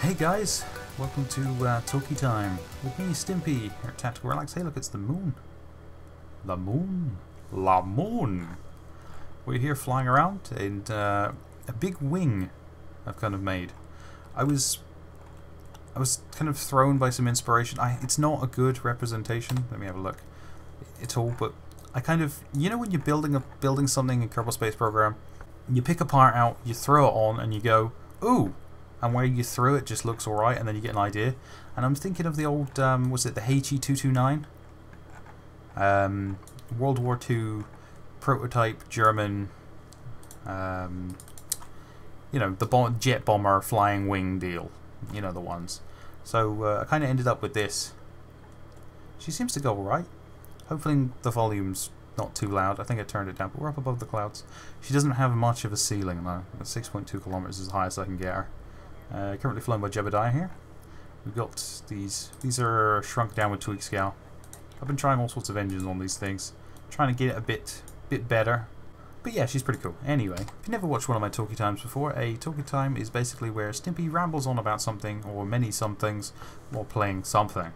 Hey guys, welcome to Talky Time with me, Stimpy, here at Tactical Relax. Hey look, it's the moon. The moon. La moon. We're here flying around and a big wing I've kind of made. I was kind of thrown by some inspiration. It's not a good representation. Let me have a look. At all, but I kind of, you know, when you're building something in Kerbal Space Program, you pick a part out, you throw it on, and you go, ooh. And where you threw it just looks alright, and then you get an idea. And I'm thinking of the old, was it the HE-229? World War II prototype German, you know, the jet bomber flying wing deal. You know the ones. So I kind of ended up with this. She seems to go alright. Hopefully the volume's not too loud. I think I turned it down, but we're up above the clouds. She doesn't have much of a ceiling though. 6.2 kilometers is the highest I can get her. Currently flown by Jebediah here. We've got these are shrunk down with tweak scale. I've been trying all sorts of engines on these things, trying to get it a bit better. But yeah, she's pretty cool. Anyway, if you never watched one of my Talky Times before, a Talky Time is basically where Stimpy rambles on about something or many somethings while playing something.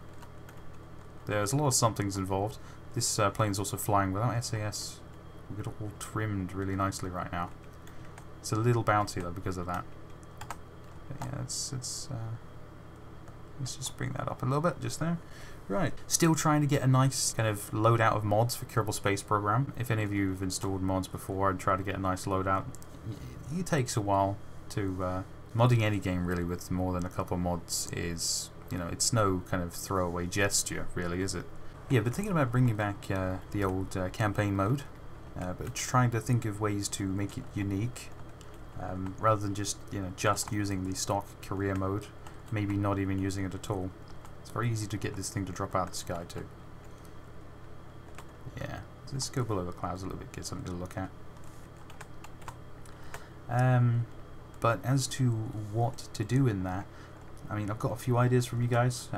There's a lot of somethings involved. This plane's also flying without SAS. We get it all trimmed really nicely right now. It's a little bouncy though because of that. Yeah, let's just bring that up a little bit just there. Right, still trying to get a nice kind of loadout of mods for Kerbal Space Program. If any of you have installed mods before and try to get a nice loadout, it takes a while to modding any game really with more than a couple mods is, you know, it's no kind of throwaway gesture really, is it? Yeah, but thinking about bringing back the old campaign mode, but trying to think of ways to make it unique. Rather than just using the stock career mode, maybe not even using it at all. It's very easy to get this thing to drop out of the sky too. Yeah, so let's go below the clouds a little bit, get something to look at. But as to what to do in that, I mean, I've got a few ideas from you guys.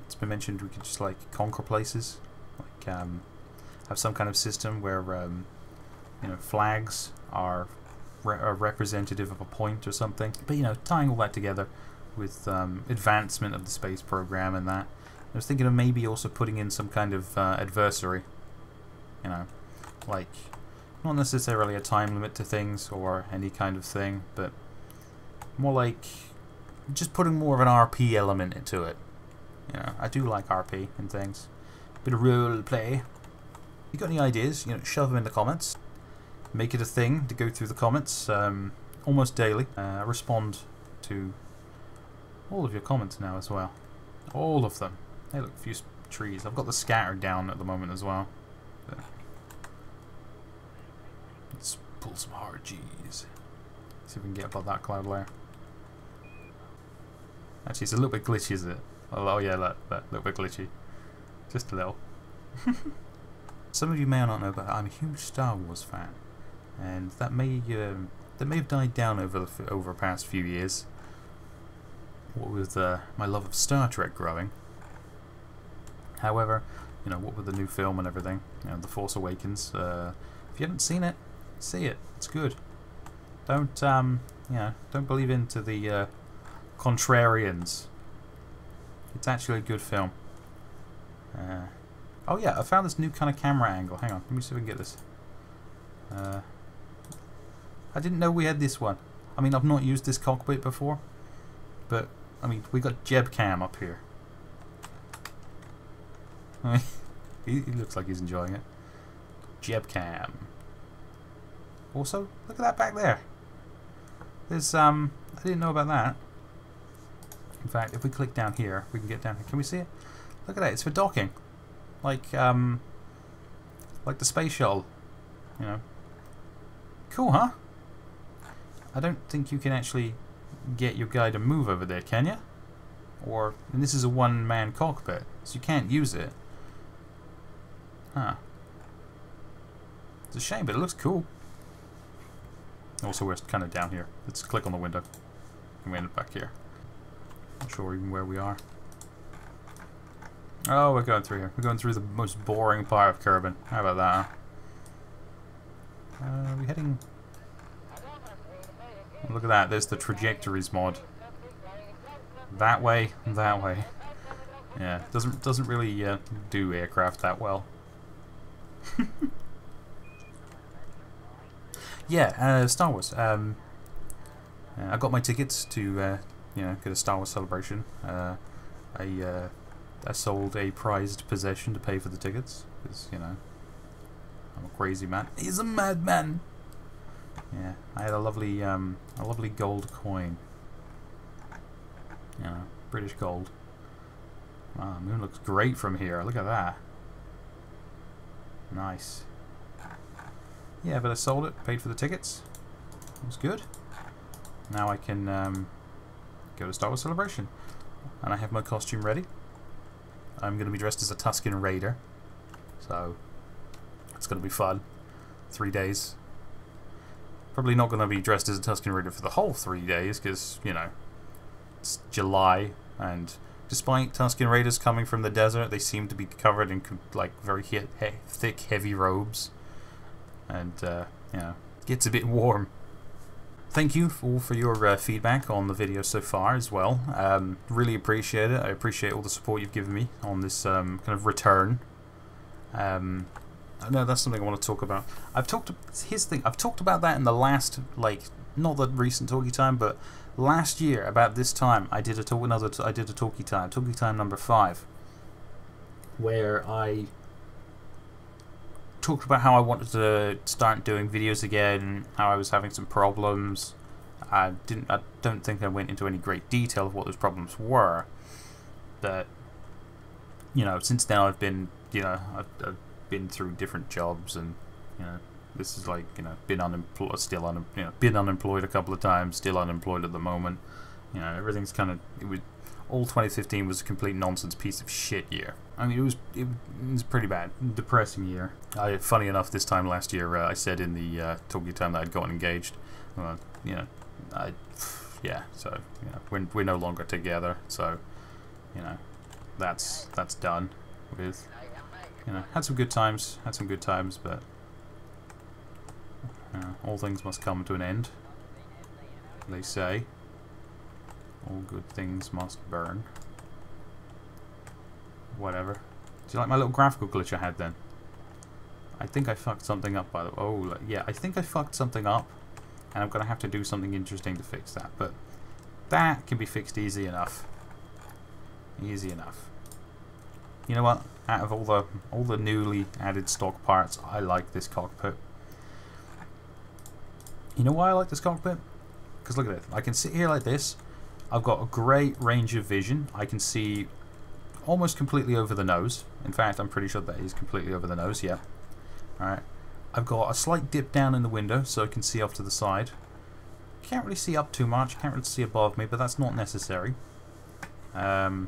It's been mentioned we could just like conquer places, like have some kind of system where you know, flags are representative of a point or something, but you know, tying all that together with advancement of the space program and that. I was thinking of maybe also putting in some kind of adversary, you know, like not necessarily a time limit to things or any kind of thing, but more like just putting more of an RP element into it. You know, I do like RP and things, bit of role play. If you got any ideas, you know, shove them in the comments. Make it a thing to go through the comments almost daily. I respond to all of your comments now as well. All of them. Hey look, a few trees. I've got the scatter down at the moment as well. But let's pull some hard G's. See if we can get above that cloud layer. Actually, it's a little bit glitchy, is it? Oh yeah, that little bit glitchy. Just a little. Some of you may or not know, but I'm a huge Star Wars fan. And that may have died down over the past few years. What with my love of Star Trek growing. However, you know, what with the new film and everything, you know, The Force Awakens. If you haven't seen it, see it. It's good. Don't you know, don't believe into the contrarians. It's actually a good film. Oh yeah, I found this new kind of camera angle. Hang on, let me see if we can get this. I didn't know we had this one. I mean, I've not used this cockpit before, but I mean, we got Jeb Cam up here. I mean, he looks like he's enjoying it. Jeb Cam. Also, look at that back there. There's I didn't know about that. In fact, if we click down here, we can get down here. Can we see it? Look at that. It's for docking, like the space shuttle. You know. Cool, huh? I don't think you can actually get your guy to move over there, can you? Or, and this is a one-man cockpit, so you can't use it. Huh. It's a shame, but it looks cool. Also, we're kind of down here. Let's click on the window. And we end up back here. Not sure even where we are. Oh, we're going through here. We're going through the most boring part of Kerbal. How about that, huh? Are we heading... Look at that, there's the trajectories mod. that way, that way. Yeah, doesn't really do aircraft that well. Yeah, Star Wars. I got my tickets to you know, get a Star Wars celebration. I sold a prized possession to pay for the tickets because, you know, I'm a crazy man. He's a madman. Yeah, I had a lovely gold coin. You know, British gold. Wow, the moon looks great from here. Look at that. Nice. Yeah, but I sold it, paid for the tickets. It was good. Now I can go to Star Wars Celebration. And I have my costume ready. I'm going to be dressed as a Tusken Raider. So, it's going to be fun. 3 days. Probably not going to be dressed as a Tusken Raider for the whole 3 days, because, you know, it's July, and despite Tusken Raiders coming from the desert, they seem to be covered in, like, very thick, heavy robes. And, you know, it gets a bit warm. Thank you all for your feedback on the video so far as well. Really appreciate it. I appreciate all the support you've given me on this kind of return. I know that's something I want to talk about. Here's the thing. I've talked about that in the last, like, not the recent Talky Time, but last year about this time I did a Talky Time number 5, where I talked about how I wanted to start doing videos again, how I was having some problems. I don't think I went into any great detail of what those problems were, but, you know, since then I've been, you know, I've been through different jobs, and, you know, this is like, you know, been unemployed, been unemployed a couple of times, still unemployed at the moment. You know, everything's kind of, all 2015 was a complete nonsense piece of shit year. I mean, it was pretty bad, depressing year. Funny enough, this time last year, I said in the Talky Time that I'd gotten engaged. You know, yeah. So, you know, we're no longer together. So, you know, that's done with. You know, had some good times, but, you know, all things must come to an end. They say. All good things must burn. Whatever. Do you like my little graphical glitch I had then? I think I fucked something up, by the way. Oh, yeah, I think I fucked something up, and I'm going to have to do something interesting to fix that, but that can be fixed easy enough. Easy enough. You know what? Out of all the newly added stock parts, I like this cockpit. You know why I like this cockpit? Because look at it. I can sit here like this. I've got a great range of vision. I can see almost completely over the nose. In fact, I'm pretty sure that is completely over the nose, yeah. Alright. I've got a slight dip down in the window so I can see off to the side. Can't really see up too much, can't really see above me, but that's not necessary. But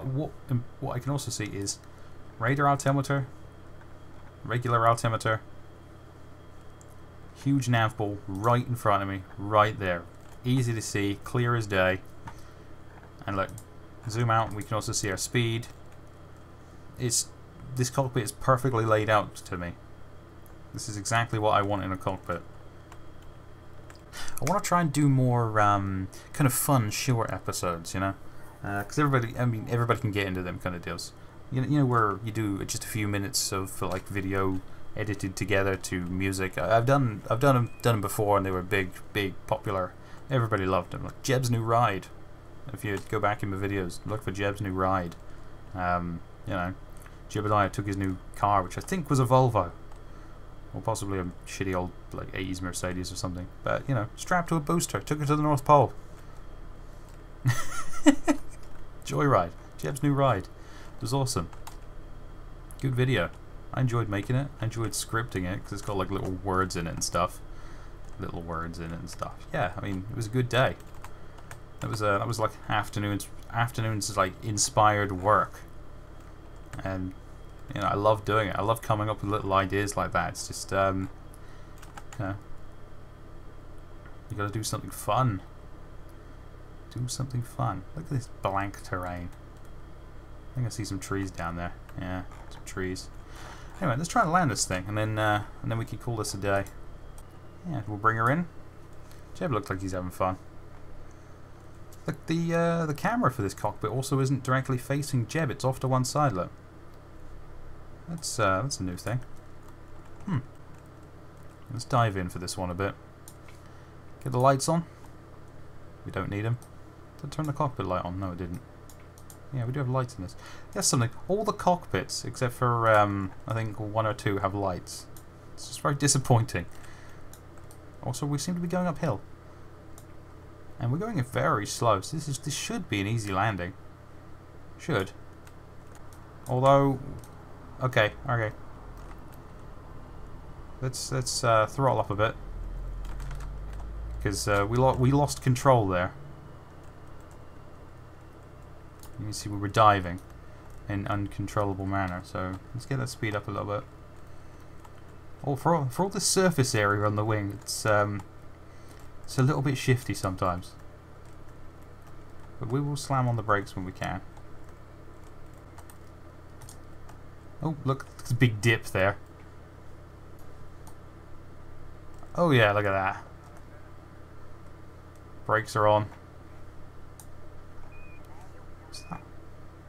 what I can also see is radar altimeter, regular altimeter, huge nav ball right in front of me, right there. Easy to see, clear as day. And look, zoom out, we can also see our speed. This cockpit is perfectly laid out to me. This is exactly what I want in a cockpit. I want to try and do more kind of fun, short episodes, you know, because everybody can get into them kind of deals. You know, where you do just a few minutes of like video edited together to music. I've done them before, and they were big, popular. Everybody loved them. Like Jeb's New Ride. If you go back in my videos, look for Jeb's New Ride. You know, Jebediah took his new car, which I think was a Volvo, or possibly a shitty old like 80s Mercedes or something. But you know, strapped to a booster, took it to the North Pole. Joyride, Jeb's New Ride. It was awesome. Good video. I enjoyed making it. I enjoyed scripting it because it's got like little words in it and stuff. Yeah, I mean, it was a good day. That was like afternoons like inspired work, and you know, I love doing it. I love coming up with little ideas like that. It's just you know, you got to do something fun. Do something fun. Look at this blank terrain. I think I see some trees down there. Yeah, some trees. Anyway, let's try and land this thing, and then we can call this a day. Yeah, we'll bring her in. Jeb looks like he's having fun. The camera for this cockpit also isn't directly facing Jeb. It's off to one side. Look. That's a new thing. Let's dive in for this one a bit. Get the lights on. We don't need them. Did I turn the cockpit light on? No, it didn't. Yeah, we do have lights in this. That's something. All the cockpits, except for I think one or two, have lights. It's just very disappointing. Also, we seem to be going uphill, and we're going very slow. So this should be an easy landing. Should. Although, okay. Let's throttle up a bit, because we lost control there. You can see we were diving in uncontrollable manner. So let's get that speed up a little bit. Oh, for all the surface area on the wing, it's a little bit shifty sometimes. But we will slam on the brakes when we can. Oh, look, there's a big dip there. Oh yeah, look at that. Brakes are on. What's that?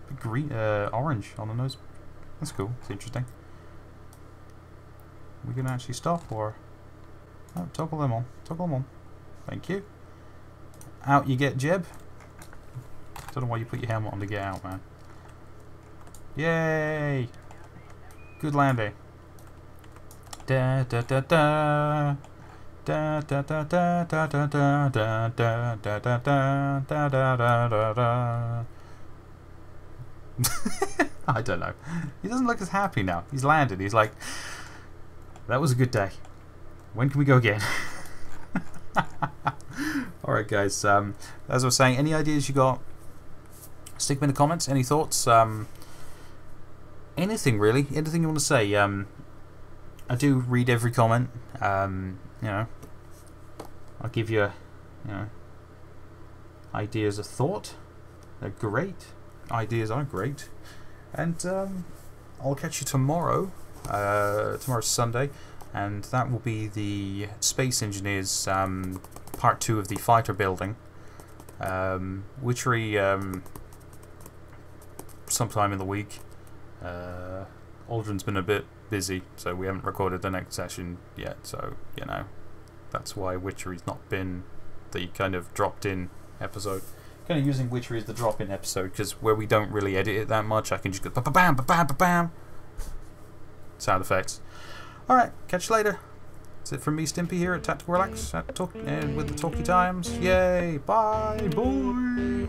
Big green, orange on the nose. That's cool. It's interesting. We can actually stop, or oh, toggle them on. Toggle them on. Thank you. Out you get, Jeb. Don't know why you put your helmet on to get out, man. Yay! Good landing. Da da da da. Da da da da da da da da da da da da da da da da. I don't know. He doesn't look as happy now. He's landed. He's like, that was a good day. When can we go again? Alright guys, as I was saying, any ideas you got, stick them in the comments. Any thoughts? Anything really, anything you want to say. I do read every comment. You know, I'll give you, ideas of thought. They're great. Ideas are great. And I'll catch you tomorrow. Tomorrow's Sunday, and that will be the Space Engineers part 2 of the fighter building. Witchery sometime in the week. Aldrin's been a bit busy, so we haven't recorded the next session yet, so that's why Witchery's not been the kind of dropped in episode. Kind of using Witchery as the drop in episode, because where we don't really edit it that much, I can just go ba-ba-bam, ba-bam, ba-bam. Sound effects. Alright, catch you later. That's it from me, Stimpy, here at Tactical Relax with the Talky Times. Yay! Bye! Boy!